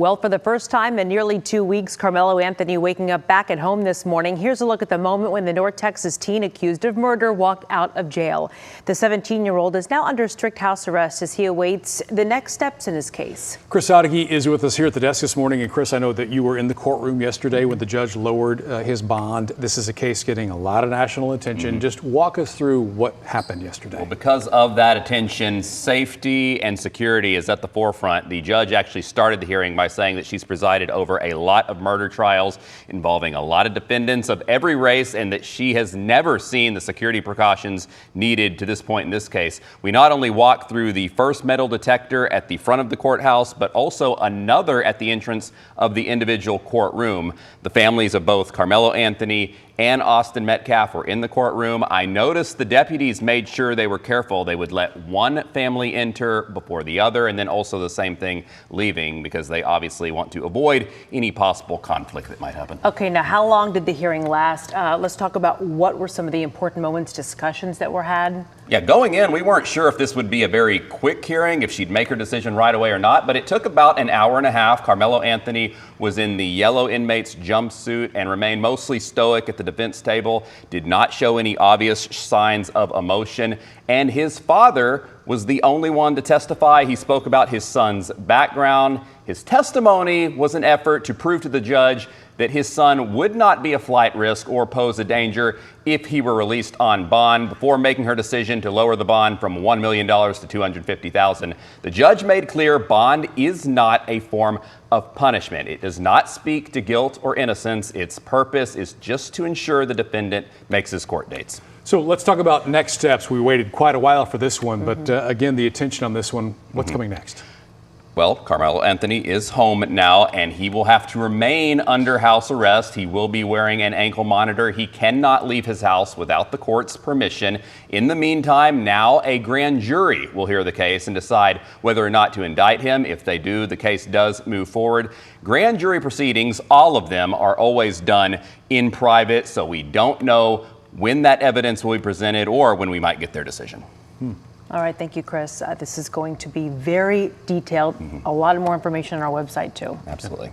Well, for the first time in nearly 2 weeks, Karmelo Anthony waking up back at home this morning. Here's a look at the moment when the North Texas teen accused of murder walked out of jail. The 17-year-old is now under strict house arrest as he awaits the next steps in his case. Chris Sadeghi is with us here at the desk this morning. And Chris, I know that you were in the courtroom yesterday when the judge lowered his bond. This is a case getting a lot of national attention. Just walk us through what happened yesterday. Well, because of that attention, safety and security is at the forefront. The judge actually started the hearing by saying that she's presided over a lot of murder trials involving a lot of defendants of every race, and that she has never seen the security precautions needed to this point in this case. We not only walked through the first metal detector at the front of the courthouse, but also another at the entrance of the individual courtroom. The families of both Karmelo Anthony and Austin Metcalf were in the courtroom. I noticed the deputies made sure they were careful. They would let one family enter before the other, and then also the same thing leaving, because they obviously want to avoid any possible conflict that might happen. Okay, now how long did the hearing last? Let's talk about what were some of the important moments, discussions that were had. Yeah, going in, we weren't sure if this would be a very quick hearing, if she'd make her decision right away or not, but it took about an hour and a half. Karmelo Anthony was in the yellow inmate's jumpsuit and remained mostly stoic at the defense table, did not show any obvious signs of emotion, and his father was the only one to testify. He spoke about his son's background. His testimony was an effort to prove to the judge that his son would not be a flight risk or pose a danger if he were released on bond. Before making her decision to lower the bond from $1 million to $250,000, the judge made clear bond is not a form of punishment. It does not speak to guilt or innocence. Its purpose is just to ensure the defendant makes his court dates. So let's talk about next steps. We waited quite a while for this one, but again, the attention on this one. What's coming next? Well, Karmelo Anthony is home now, and he will have to remain under house arrest. He will be wearing an ankle monitor. He cannot leave his house without the court's permission. In the meantime, now a grand jury will hear the case and decide whether or not to indict him. If they do, the case does move forward. Grand jury proceedings, all of them, are always done in private, so we don't know when that evidence will be presented or when we might get their decision. All right, thank you, Chris. This is going to be very detailed. A lot more information on our website, too. Absolutely.